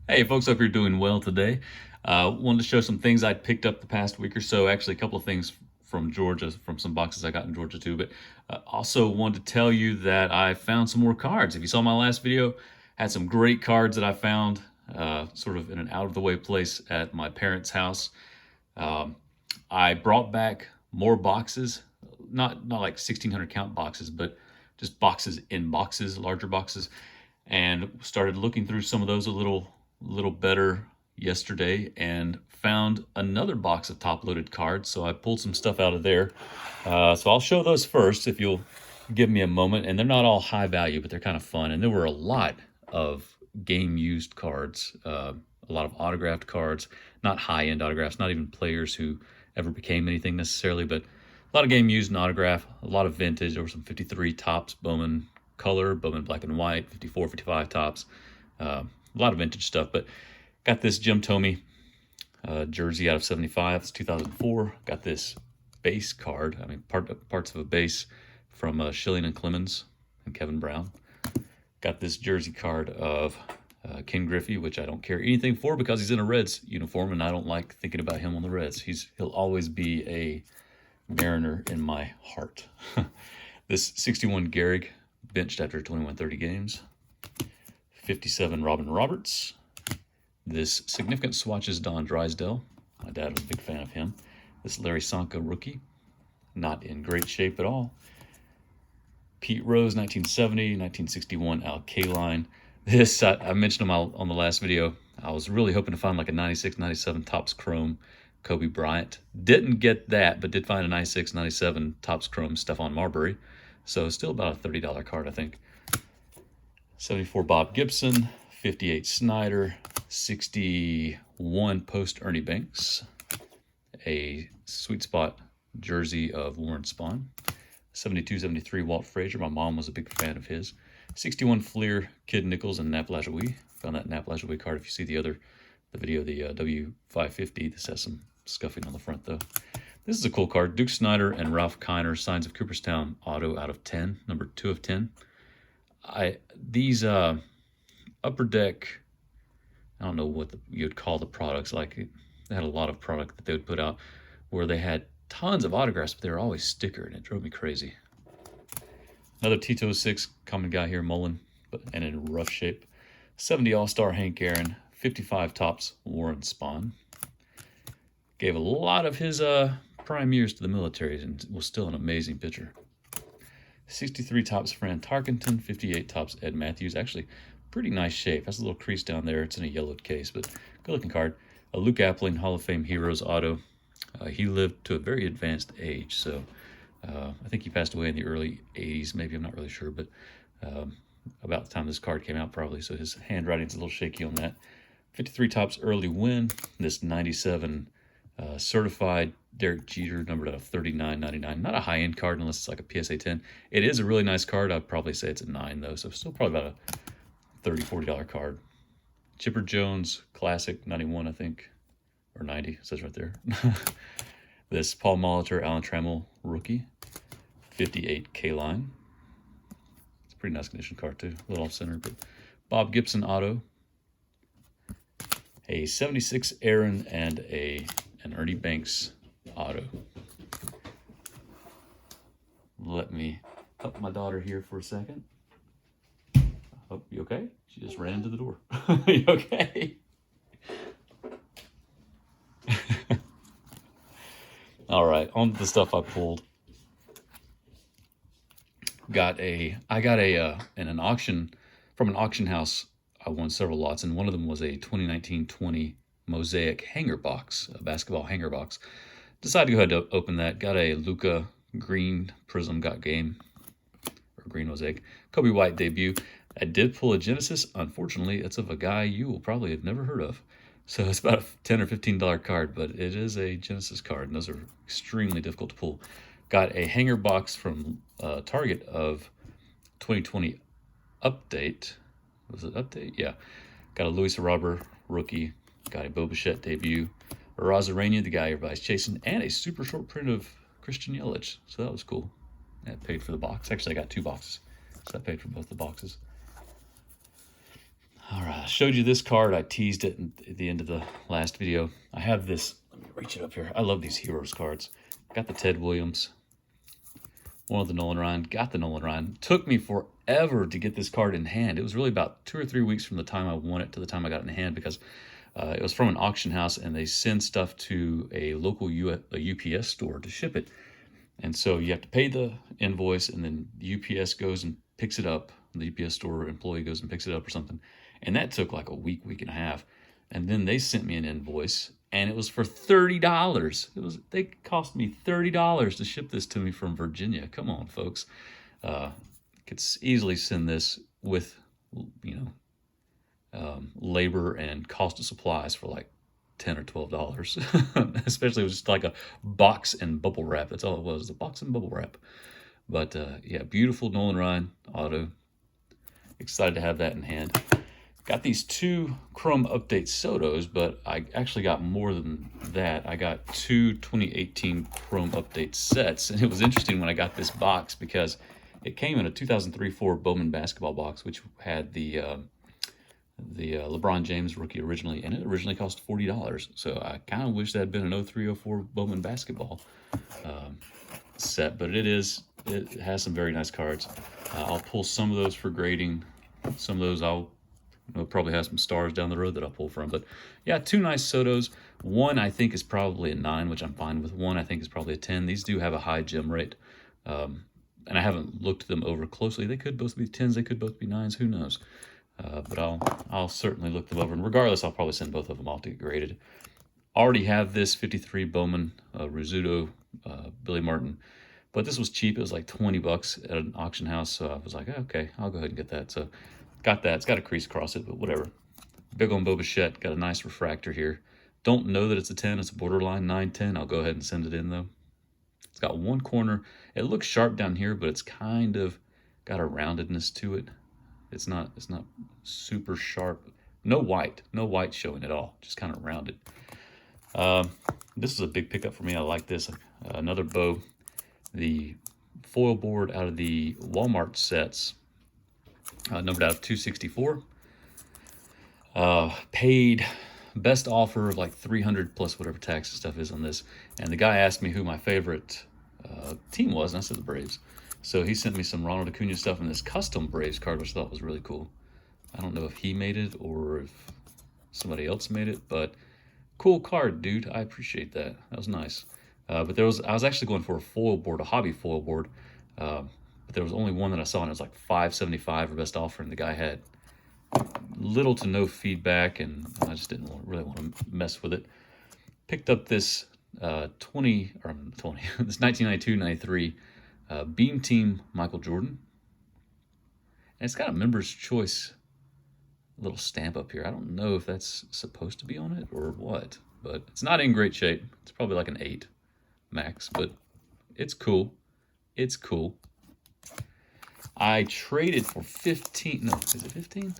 Hey folks, hope you're doing well today. Wanted to show some things I picked up the past week or so. Actually, a couple of things from Georgia, from some boxes I got in Georgia too. But also wanted to tell you that I found some more cards. If you saw my last video, had some great cards that I found, sort of in an out of the way place at my parents' house. Um, I brought back more boxes, not like 1,600 count boxes, but just boxes in boxes, larger boxes, and started looking through some of those a little better yesterday, and found another box of top loaded cards. So I pulled some stuff out of there. So I'll show those first if you'll give me a moment. And they're not all high value, but they're kind of fun. And there were a lot of game used cards, a lot of autographed cards, not high end autographs, not even players who ever became anything necessarily, but a lot of game used and autograph, a lot of vintage. There were some 53 tops, Bowman color, Bowman black and white, 54, 55 tops, a lot of vintage stuff. But got this Jim Thome jersey out of 75. It's 2004. Got this base card, I mean, parts of a base from Schilling and Clemens and Kevin Brown. Got this jersey card of Ken Griffey, which I don't care anything for because he's in a Reds uniform, and I don't like thinking about him on the Reds. He'll always be a Mariner in my heart. This 61 Gehrig, benched after 21-30 games. 57 Robin Roberts. This significant swatches Don Drysdale. My dad was a big fan of him. This Larry Sanka rookie, not in great shape at all. Pete Rose, 1970, 1961 Al Kaline. This, I mentioned him on the last video. I was really hoping to find like a 96, 97 Topps Chrome Kobe Bryant. Didn't get that, but did find a 96, 97 Topps Chrome Stephon Marbury. So still about a $30 card, I think. 74 Bob Gibson, 58 Snyder, 61 post Ernie Banks, a sweet spot jersey of Warren Spahn, 72, 73 Walt Frazier. My mom was a big fan of his. 61 Fleer, Kid Nichols, and Nap Lajoie. Found that Nap Lajoie card. If you see the video, the W550, this has some scuffing on the front though. This is a cool card. Duke Snyder and Ralph Kiner, Signs of Cooperstown auto out of 10, number 2 of 10. These Upper Deck, I don't know what you'd call the products. Like, they had a lot of product that they would put out where they had tons of autographs, but they were always sticker, and it drove me crazy. Another Tito 6 common guy here, Mullen, and in rough shape. 70 All-Star Hank Aaron, 55 Topps Warren Spahn. Gave a lot of his prime years to the military and was still an amazing pitcher. 63 Topps Fran Tarkenton, 58 Topps Ed Matthews. Actually, pretty nice shape. Has a little crease down there. It's in a yellowed case, but good looking card. A Luke Appling Hall of Fame Heroes auto. He lived to a very advanced age, so I think he passed away in the early 80s, maybe, I'm not really sure, but about the time this card came out probably, so his handwriting's a little shaky on that. 53 Topps Early Win, this 97 certified Derek Jeter, numbered out of 39.99. Not a high-end card unless it's like a PSA 10. It is a really nice card. I'd probably say it's a 9 though, so still probably about a $30, $40 card. Chipper Jones Classic, 91 I think, or 90, it says right there. This Paul Molitor, Alan Trammell rookie, 58 K-Line. It's a pretty nice condition card too, a little off-center, but Bob Gibson auto. A 76 Aaron and an Ernie Banks auto. Let me help my daughter here for a second. Oh, you okay? She just ran into the door. You okay? All right, on to the stuff I pulled. I got in an auction from an auction house. I won several lots, and one of them was a 2019-20 Mosaic hanger box, a basketball hanger box. Decided to go ahead and open that. Got a Luka green Prism Got Game, or green Mosaic. Kobe White debut. I did pull a Genesis. Unfortunately, it's of a guy you will probably have never heard of. So it's about a $10 or $15 card, but it is a Genesis card, and those are extremely difficult to pull. Got a hanger box from Target of 2020 update. Was it update? Yeah. Got a Luis Robert rookie. Got a Bo Bichette debut. A Rosarania, the guy everybody's chasing, and a super short print of Christian Yelich. So that was cool. That paid for the box. Actually, I got 2 boxes, so that paid for both the boxes. All right, I showed you this card. I teased it at the end of the last video. I have this. Let me reach it up here. I love these Heroes cards. Got the Ted Williams. One of the Nolan Ryan. Got the Nolan Ryan. Took me forever to get this card in hand. It was really about 2 or 3 weeks from the time I won it to the time I got it in hand, because it was from an auction house, and they send stuff to a local UPS store to ship it. And so you have to pay the invoice, and then UPS goes and picks it up. The UPS store employee goes and picks it up or something. And that took like a week, week and a half. And then they sent me an invoice, and it was for $30. They cost me $30 to ship this to me from Virginia. Come on, folks. Could easily send this with, labor and cost of supplies for like $10 or $12. Especially it was just like a box and bubble wrap. That's all it was, a box and bubble wrap. But yeah, beautiful Nolan Ryan auto. Excited to have that in hand. Got these 2 Chrome Update Sotos, but I actually got more than that. I got 2 2018 Chrome Update sets, and it was interesting when I got this box because it came in a 2003-04 Bowman basketball box, which had the LeBron James rookie originally, and it originally cost $40. So I kind of wish that had been an 03-04 Bowman basketball set, but it has some very nice cards. I'll pull some of those for grading. Some of those I'll probably have some stars down the road that I'll pull from. But yeah, 2 nice Sotos. One I think is probably a 9, which I'm fine with. One I think is probably a 10. These do have a high gem rate. And I haven't looked them over closely. They could both be 10s. They could both be 9s. Who knows? But I'll certainly look them over. And regardless, I'll probably send both of them off to get graded. Already have this 53 Bowman Rizzuto Billy Martin. But this was cheap. It was like $20 at an auction house. So I was like, okay, I'll go ahead and get that. So got that. It's got a crease across it, but whatever. Big on Bo Bichette. Got a nice refractor here. Don't know that it's a 10. It's a borderline 9-10. I'll go ahead and send it in, though. It's got one corner. It looks sharp down here, but it's kind of got a roundedness to it. It's not super sharp. No white showing at all. Just kind of rounded. This is a big pickup for me. I like this. Another Bo. The foil board out of the Walmart sets. Numbered out of 264. Paid best offer of like 300 plus whatever tax and stuff is on this. And the guy asked me who my favorite team was, and I said the Braves. So he sent me some Ronald Acuna stuff in this custom Braves card, which I thought was really cool. I don't know if he made it or if somebody else made it, but cool card, dude. I appreciate that. That was nice. But I was actually going for a foil board, a hobby foil board. But there was only one that I saw, and it was like $5.75 for best offer, and the guy had little to no feedback, and I just didn't really want to mess with it. Picked up this this 1992-93 Beam Team Michael Jordan, and it's got a Member's Choice little stamp up here. I don't know if that's supposed to be on it or what, but it's not in great shape. It's probably like an 8 max, but it's cool. It's cool. I traded for 15. No, is it 15?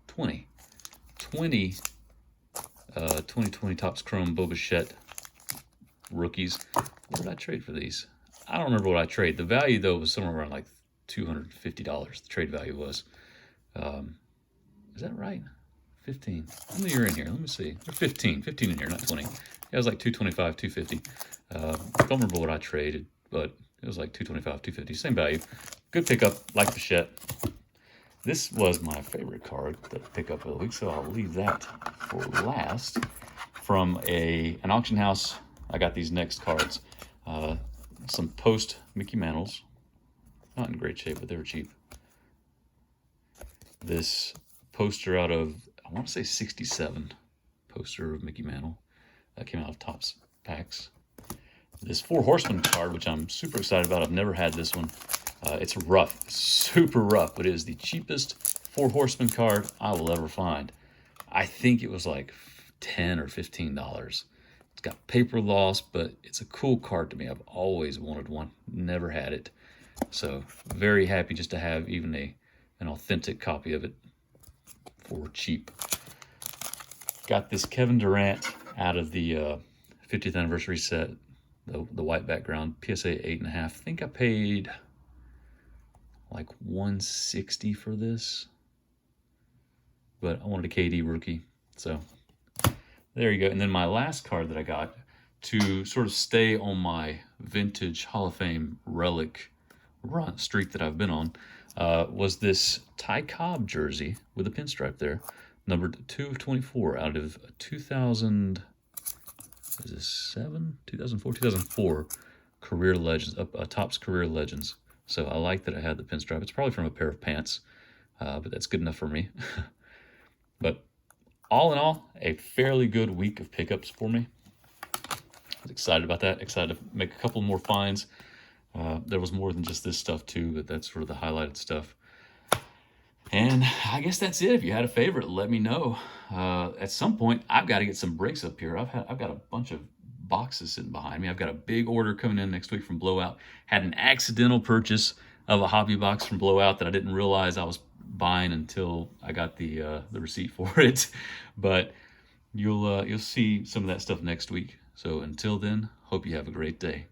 20. 2020 Topps Chrome Bo Bichette rookies. What did I trade for these? I don't remember what I traded. The value, though, was somewhere around like $250. The trade value was. Is that right? 15. How many are in here? Let me see. They're 15. 15 in here, not 20. Yeah, it was like 225, 250. Don't remember what I traded, but it was like 225, 250. Same value. Good pickup, like Bichette. This was my favorite card, the pickup of the week, so I'll leave that for last. From an auction house, I got these next cards. Some post Mickey Mantles. Not in great shape, but they were cheap. This poster out of, I want to say 67, poster of Mickey Mantle. That came out of Topps packs. This Four Horsemen card, which I'm super excited about. I've never had this one. It's rough, super rough, but it is the cheapest Four Horsemen card I will ever find. I think it was like $10 or $15. It's got paper loss, but it's a cool card to me. I've always wanted one, never had it. So very happy just to have even an authentic copy of it for cheap. Got this Kevin Durant out of the 50th anniversary set, the white background, PSA 8.5. I think I paid like $160 for this. but I wanted a KD rookie. So there you go. And then my last card that I got to sort of stay on my vintage Hall of Fame relic run streak that I've been on was this Ty Cobb jersey with a pinstripe there, numbered 2 of 24 out of 2000. Is this 2004, 2004 career legends, Topps career legends. So I like that I had the pinstripe. It's probably from a pair of pants, but that's good enough for me. But all in all, a fairly good week of pickups for me. I was excited about that. Excited to make a couple more finds. There was more than just this stuff too, but that's sort of the highlighted stuff. And I guess that's it. If you had a favorite, let me know. At some point, I've got to get some breaks up here. I've got a bunch of boxes sitting behind me. I've got a big order coming in next week from Blowout. Had an accidental purchase of a hobby box from Blowout that I didn't realize I was buying until I got the receipt for it. But you'll see some of that stuff next week. So until then, hope you have a great day.